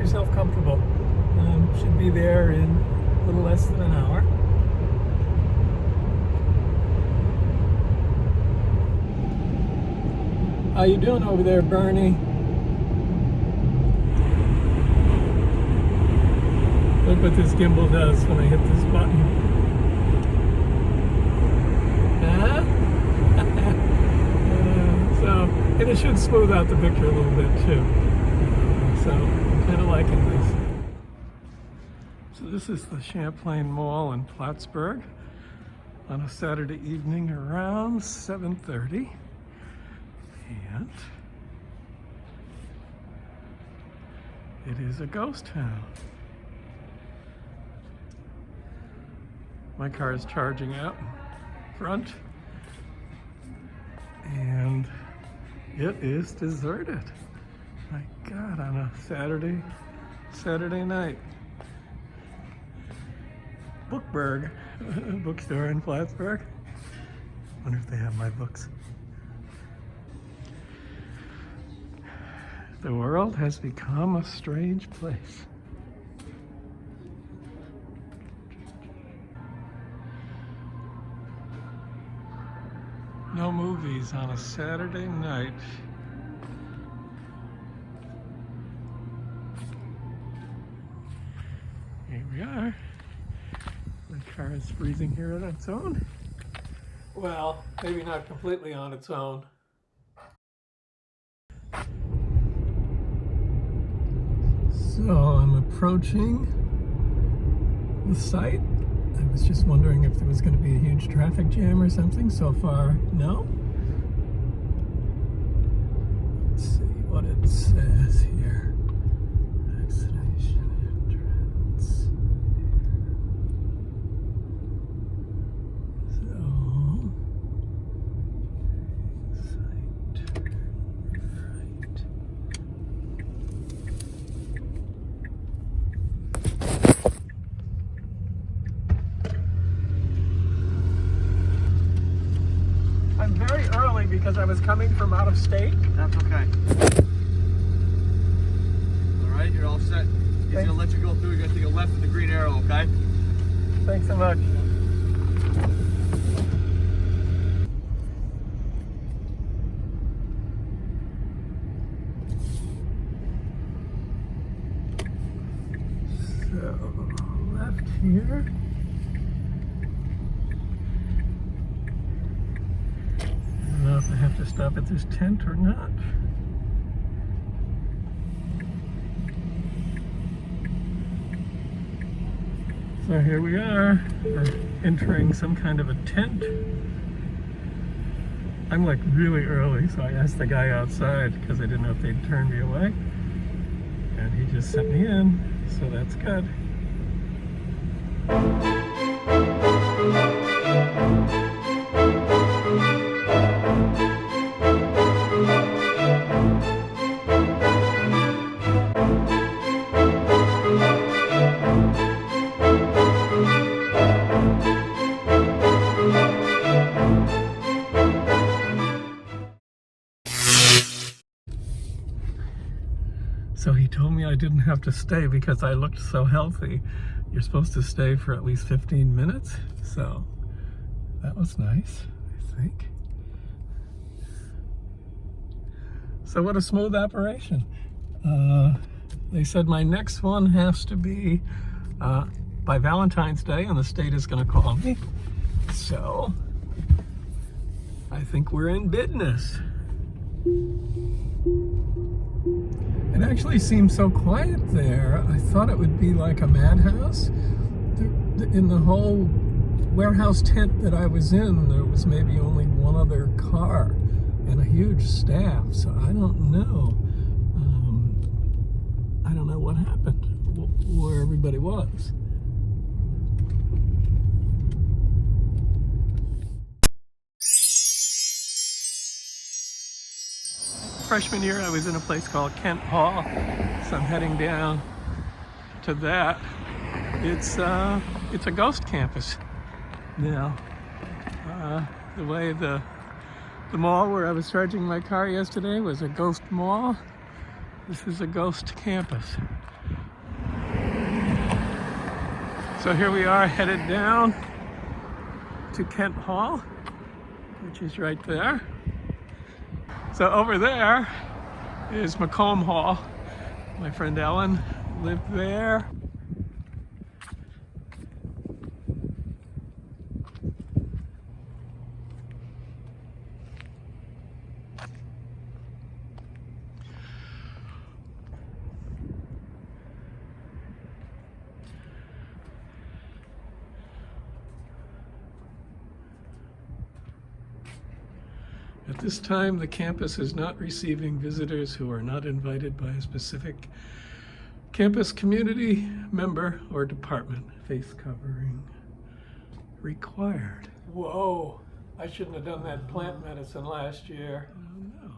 yourself comfortable. Should be there in a little less than an hour. How you doing over there, Bernie? Look what this gimbal does when I hit this button. Huh? And it should smooth out the picture a little bit too. So I'm kind of liking this. So this is the Champlain Mall in Plattsburgh on a Saturday evening around 7:30. And it is a ghost town. My car is charging out front, and it is deserted. My God, on a Saturday night. Bookburg, bookstore in Plattsburgh. Wonder if they have my books. The world has become a strange place. No movies on a Saturday night. Here we are. My car is freezing here on its own. Well, maybe not completely on its own. So I'm approaching the site. I was just wondering if there was going to be a huge traffic jam or something. So far, no. Let's see what it says here. Vaccination entrance. I'm very early because I was coming from out of state. That's okay. All right, you're all set. He's going to let you go through. You're going to take a left at the green arrow, okay? Thanks so much. So, left here. I don't know if I have to stop at this tent or not. So here we are. We're entering some kind of a tent. I'm like really early, so I asked the guy outside because I didn't know if they'd turn me away. And he just sent me in, so that's good. So he told me I didn't have to stay because I looked so healthy. You're supposed to stay for at least 15 minutes. So that was nice, I think. So what a smooth operation. They said my next one has to be by Valentine's Day, and the state is going to call me. So I think we're in business. It actually seemed so quiet there. I thought it would be like a madhouse. In the whole warehouse tent that I was in, there was maybe only one other car and a huge staff. So I don't know. I don't know what happened, where everybody was. Freshman year, I was in a place called Kent Hall, so I'm heading down to that. It's a ghost campus now. The way the mall where I was charging my car yesterday was a ghost mall, this is a ghost campus. So here we are headed down to Kent Hall, which is right there. So over there is Macomb Hall. My friend Ellen lived there. At this time, the campus is not receiving visitors who are not invited by a specific campus community member or department. Face covering required. Whoa, I shouldn't have done that plant medicine last year. Oh no.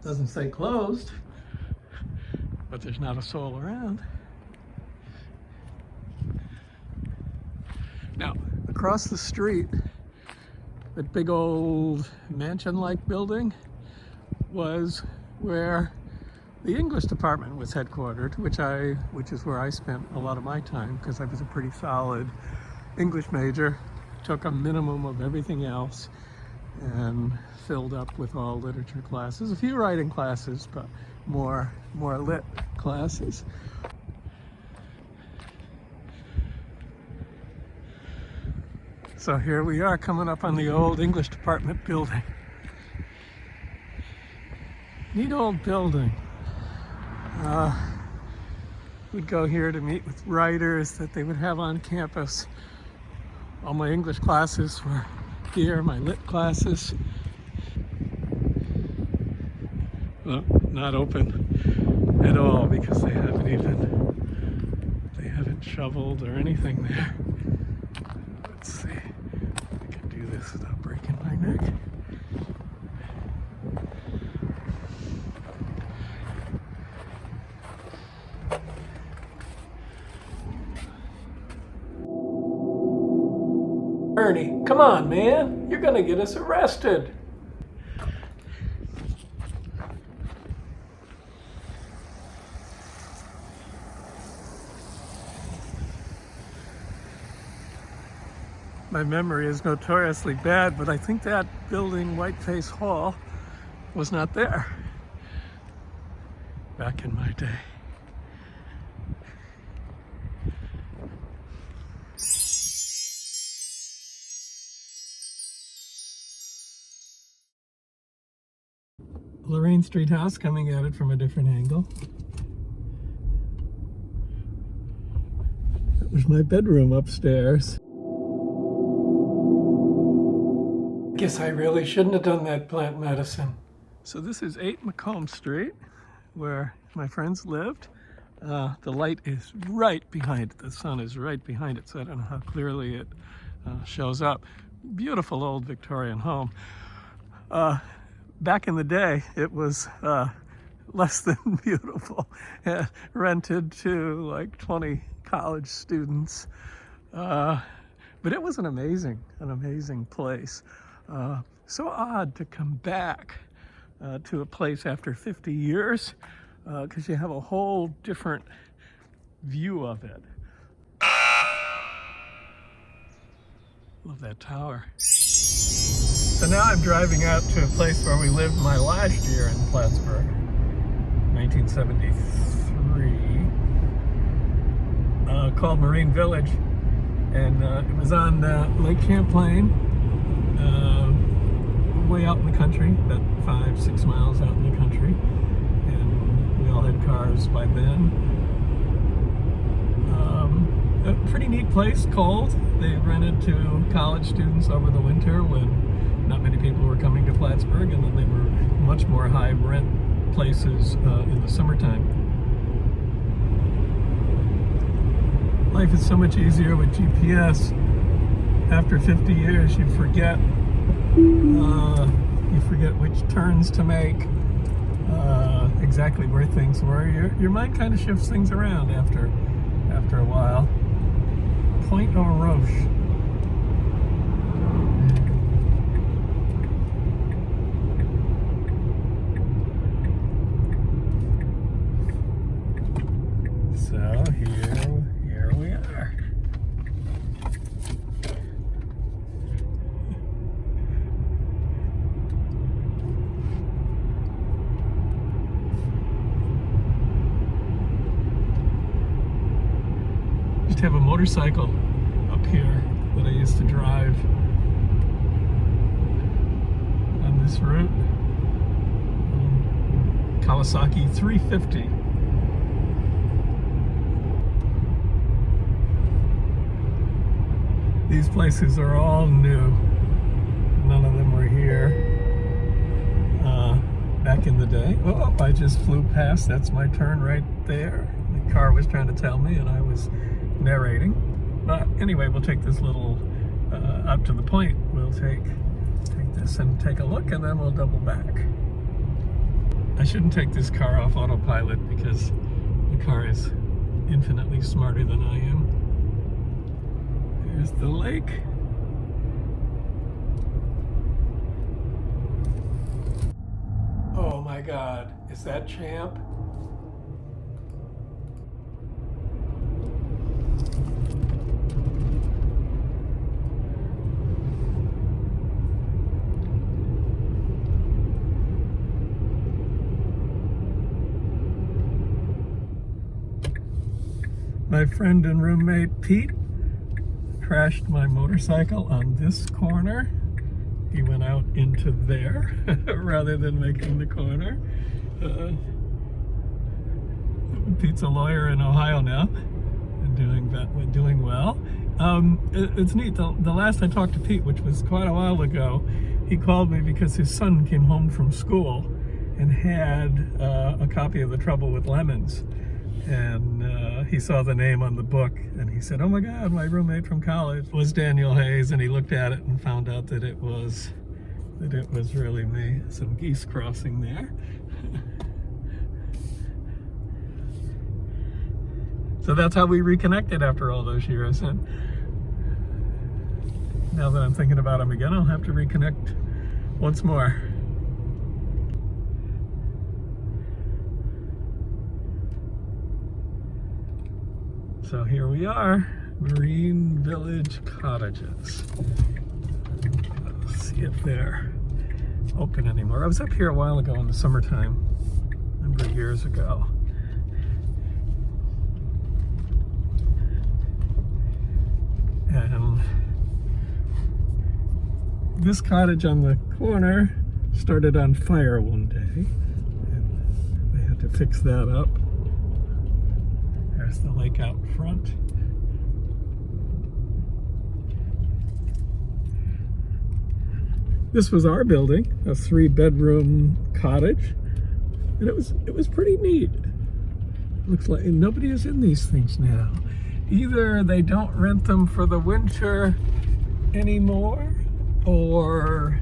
Doesn't say closed, but there's not a soul around. Now, across the street, that big old mansion-like building was where the English department was headquartered, which is where I spent a lot of my time because I was a pretty solid English major, took a minimum of everything else, and filled up with all literature classes, a few writing classes, but more lit classes. So here we are coming up on the old English department building. Neat old building. We'd go here to meet with writers that they would have on campus. All my English classes were here, my lit classes. Well, not open at all because they haven't shoveled or anything there. Let's see if I can do this without breaking my neck. Ernie, come on, man. You're gonna get us arrested. My memory is notoriously bad, but I think that building, Whiteface Hall, was not there back in my day. Moraine Street house, coming at it from a different angle. That was my bedroom upstairs. Guess I really shouldn't have done that plant medicine. So this is 8 Macomb Street, where my friends lived. The light is right behind it. The sun is right behind it, so I don't know how clearly it shows up. Beautiful old Victorian home. Back in the day, it was less than beautiful. Rented to like 20 college students. But it was an amazing place. So odd to come back to a place after 50 years because you have a whole different view of it. Love that tower. So now I'm driving out to a place where we lived my last year in Plattsburgh, 1973, called Moraine Village. And it was on Lake Champlain, way out in the country, about 5-6 miles out in the country. And we all had cars by then. A pretty neat place, cold. They rented to college students over the winter when not many people were coming to Plattsburgh, and then they were much more high rent places in the summertime. Life is so much easier with GPS. After 50 years, you forget which turns to make, exactly where things were. Your mind kind of shifts things around after a while. Point au Roche. to have a motorcycle up here that I used to drive on this route. Kawasaki 350. These places are all new. None of them were here back in the day. Oh, I just flew past. That's my turn right there. The car was trying to tell me and I was narrating. But anyway, we'll take this little up to the point. We'll take this and take a look, and then we'll double back. I shouldn't take this car off autopilot because the car is infinitely smarter than I am. There's the lake. Oh my God, is that Champ? My friend and roommate Pete crashed my motorcycle on this corner. He went out into there rather than making the corner. Pete's a lawyer in Ohio now and doing well. It's neat. The last I talked to Pete, which was quite a while ago, he called me because his son came home from school and had a copy of The Trouble with Lemons. And he saw the name on the book and he said, oh my God, my roommate from college was Daniel Hayes, and he looked at it and found out that it was really me. Some geese crossing there. So that's how we reconnected after all those years. And now that I'm thinking about him again, I'll have to reconnect once more. So here we are, Moraine Village Cottages. Let's see if they're open anymore. I was up here a while ago in the summertime, a number of years ago. And this cottage on the corner started on fire one day, and they had to fix that up. There's the lake out front. This was our building, a 3-bedroom cottage, and it was pretty neat. Looks like nobody is in these things now. Either they don't rent them for the winter anymore, or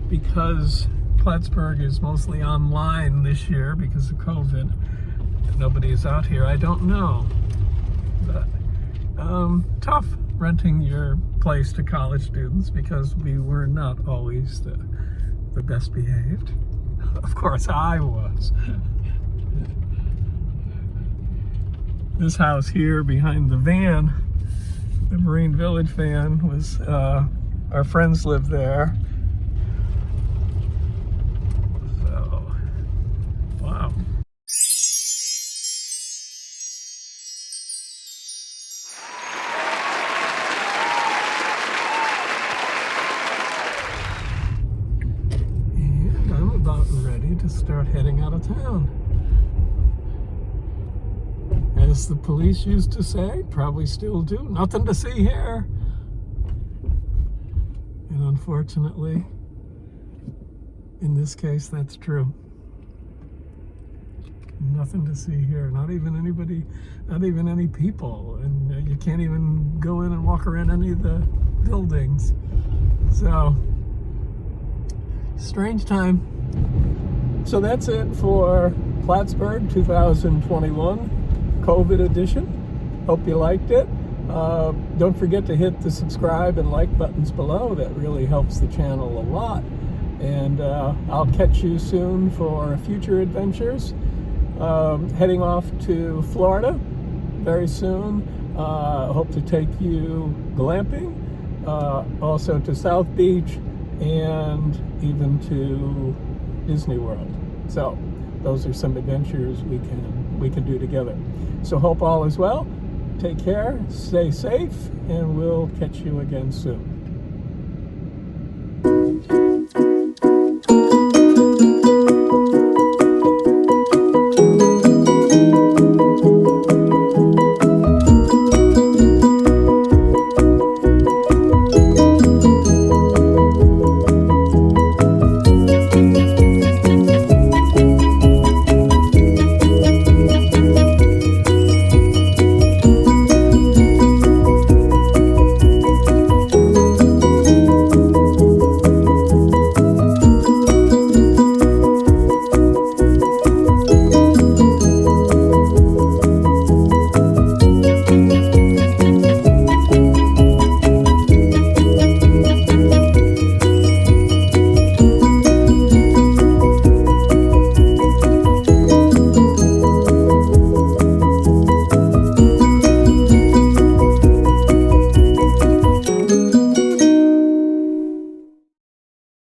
because Plattsburgh is mostly online this year because of COVID, nobody is out here. I don't know, but tough renting your place to college students because we were not always the best behaved. Of course I was. This house here behind the van, the Moraine Village van, was our friends lived there. So, wow. And I'm about ready to start heading out of town. As the police used to say, probably still do, nothing to see here. And unfortunately, in this case, that's true. Nothing to see here, not even anybody, not even any people. And you can't even go in and walk around any of the buildings. So, strange time. So that's it for Plattsburgh 2021. COVID edition. Hope you liked it. Don't forget to hit the subscribe and like buttons below. That really helps the channel a lot. And I'll catch you soon for future adventures. Heading off to Florida very soon. Hope to take you glamping. Also to South Beach and even to Disney World. So those are some adventures we can do together. So hope all is well. Take care, stay safe, and we'll catch you again soon.